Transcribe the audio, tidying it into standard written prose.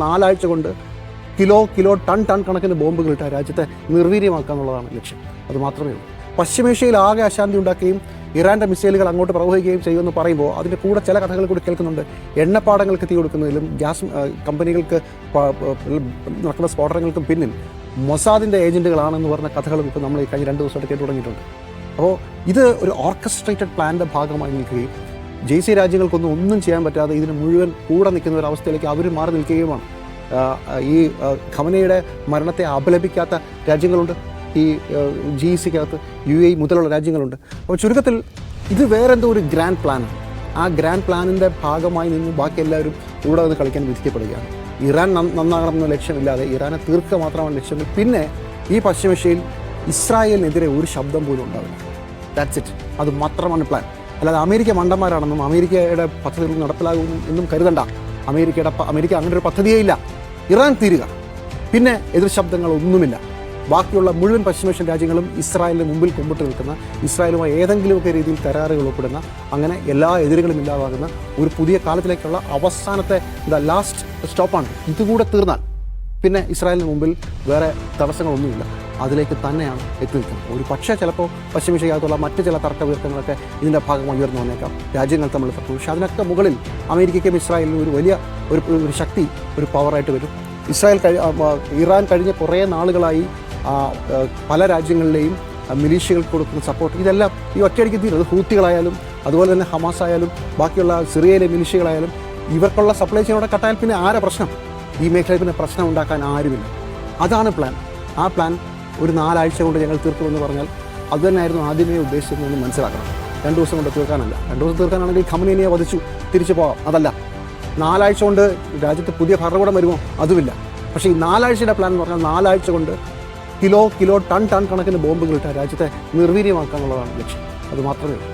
4 ആഴ്ച കൊണ്ട് kilo ton കണക്കിന് ബോംബുകൾ ഇട്ട രാജ്യത്തെ നിർവീര്യമാക്കുക എന്നുള്ളതാണ് ലക്ഷ്യം. അത് മാത്രമേ ഉള്ളൂ. പശ്ചിമേഷ്യയിൽ ആകെ അശാന്തി ഉണ്ടാക്കുകയും ഇറാൻ്റെ മിസൈലുകൾ അങ്ങോട്ട് പ്രവഹിക്കുകയും ചെയ്യുമെന്ന് പറയുമ്പോൾ അതിൻ്റെ കൂടെ ചില കഥകൾ കൂടി കേൾക്കുന്നുണ്ട്. എണ്ണപ്പാടങ്ങൾക്ക് തീ കൊടുക്കുന്നതിലും ഗ്യാസ് കമ്പനികൾക്ക് നടക്കുന്ന സ്ഫോടനങ്ങൾക്കും പിന്നിൽ മൊസാദിൻ്റെ ഏജൻറ്റുകളാണെന്ന് പറഞ്ഞ കഥകളും ഇപ്പോൾ നമ്മൾ ഈ കഴിഞ്ഞ 2 ദിവസമായിട്ട് കേട്ടു തുടങ്ങിയിട്ടുണ്ട്. അപ്പോൾ ഇത് ഒരു ഓർക്കസ്ട്രേറ്റഡ് പ്ലാൻ്റെ ഭാഗമായി നിൽക്കുകയും JC രാജ്യങ്ങൾക്കൊന്നും ഒന്നും ചെയ്യാൻ പറ്റാതെ ഇതിന് മുഴുവൻ കൂടെ നിൽക്കുന്ന ഒരു അവസ്ഥയിലേക്ക് അവർ മാറി നിൽക്കുകയുമാണ്. ഈ ഖമനയുടെ മരണത്തെ അപലപിക്കാത്ത രാജ്യങ്ങളുണ്ട്. ഈ GCCക്കകത്ത് UAE മുതലുള്ള രാജ്യങ്ങളുണ്ട്. അപ്പോൾ ചുരുക്കത്തിൽ ഇത് വേറെന്തോ ഒരു ഗ്രാൻഡ് പ്ലാനാണ്. ആ ഗ്രാൻഡ് പ്ലാനിൻ്റെ ഭാഗമായി നിന്ന് ബാക്കി എല്ലാവരും കൂടെ വന്ന് കളിക്കാൻ വിധിക്കപ്പെടുകയാണ്. ഇറാൻ നന്നാകണമെന്ന ലക്ഷ്യമില്ലാതെ ഇറാനെ തീർക്കുക മാത്രമാണ് ലക്ഷ്യമെങ്കിൽ പിന്നെ ഈ പശ്ചിമേഷ്യയിൽ ഇസ്രായേലിനെതിരെ ഒരു ശബ്ദം പോലും ഉണ്ടാവില്ല. That's it. അത് മാത്രമാണ് പ്ലാൻ. അല്ലാതെ അമേരിക്ക മണ്ടന്മാരാണെന്നും അമേരിക്കയുടെ പദ്ധതികൾ നടപ്പിലാകുമെന്നും എന്നും കരുതണ്ട. അമേരിക്ക അങ്ങനെ ഒരു പദ്ധതിയേ ഇല്ല. ഇറാൻ തീരുക, പിന്നെ എതിർ ശബ്ദങ്ങളൊന്നുമില്ല. ബാക്കിയുള്ള മുഴുവൻ പശ്ചിമേഷ്യൻ രാജ്യങ്ങളും ഇസ്രായേലിന് മുമ്പിൽ കൊമ്പിട്ട് നിൽക്കുന്ന, ഇസ്രായേലുമായി ഏതെങ്കിലുമൊക്കെ രീതിയിൽ കരാറുകൾ ഒപ്പിടുന്ന, അങ്ങനെ എല്ലാ എതിരുകളും ഇല്ലാതാകുന്ന ഒരു പുതിയ കാലത്തിലേക്കുള്ള അവസാനത്തെ ലാസ്റ്റ് സ്റ്റോപ്പാണ്. ഇതുകൂടെ തീർന്നാൽ പിന്നെ ഇസ്രായേലിന് മുമ്പിൽ വേറെ തടസ്സങ്ങളൊന്നുമില്ല. അതിലേക്ക് തന്നെയാണ് എത്തി നിൽക്കുന്നത്. ഒരു പക്ഷേ ചിലപ്പോൾ പശ്ചിമേഷ്യക്കകത്തുള്ള മറ്റ് ചില തർക്കവിതർക്കങ്ങളൊക്കെ ഇതിൻ്റെ ഭാഗമായി ഉയർന്നു വന്നേക്കാം. രാജ്യങ്ങൾ തമ്മിൽ തർക്കം. പക്ഷേ അതിനൊക്കെ മുകളിൽ അമേരിക്കയ്ക്കും ഇസ്രായേലിനും ഒരു വലിയ ഒരു ശക്തി, ഒരു പവറായിട്ട് വരും. ഇറാൻ കഴിഞ്ഞ കുറേ നാളുകളായി പല രാജ്യങ്ങളിലെയും മിലീഷ്യകൾക്ക് കൊടുക്കുന്ന സപ്പോർട്ട്, ഇതെല്ലാം ഈ ഒറ്റയടിക്ക് തീരും. അത് ഹൂത്തികളായാലും അതുപോലെ തന്നെ ഹമാസ് ആയാലും ബാക്കിയുള്ള സിറിയയിലെ മിലീഷ്യകളായാലും ഇവർക്കുള്ള സപ്ലൈ ചെയിനോടെ കട്ടായാൽ പിന്നെ ആരാ പ്രശ്നം? ഈ മേഖലയിൽ പിന്നെ പ്രശ്നം ഉണ്ടാക്കാൻ ആരുമില്ല. അതാണ് പ്ലാൻ. ആ പ്ലാൻ ഒരു 4 ആഴ്ച കൊണ്ട് ഞങ്ങൾ തീർക്കുമെന്ന് പറഞ്ഞാൽ അത് തന്നെയായിരുന്നു ആദ്യമേ ഉദ്ദേശിച്ചതെന്ന് മനസ്സിലാക്കണം. 2 ദിവസം കൊണ്ട് തീർക്കാനല്ല. 2 ദിവസം തീർക്കാനാണെങ്കിൽ ഖമനേനിയെ വധിച്ചു തിരിച്ചു പോകാം. അതല്ല. 4 ആഴ്ച കൊണ്ട് രാജ്യത്ത് പുതിയ ഭരണകൂടം വരുമോ? അതുമില്ല. പക്ഷേ ഈ 4 ആഴ്ചയുടെ പ്ലാൻ എന്ന് പറഞ്ഞാൽ 4 ആഴ്ച കൊണ്ട് കിലോ ടൺ കണക്കിന് ബോംബുകൾ ഇട്ട രാജ്യത്തെ നിർവീര്യമാക്കുക എന്നുള്ളതാണ് ലക്ഷ്യം. അത് മാത്രമേ ഉള്ളൂ.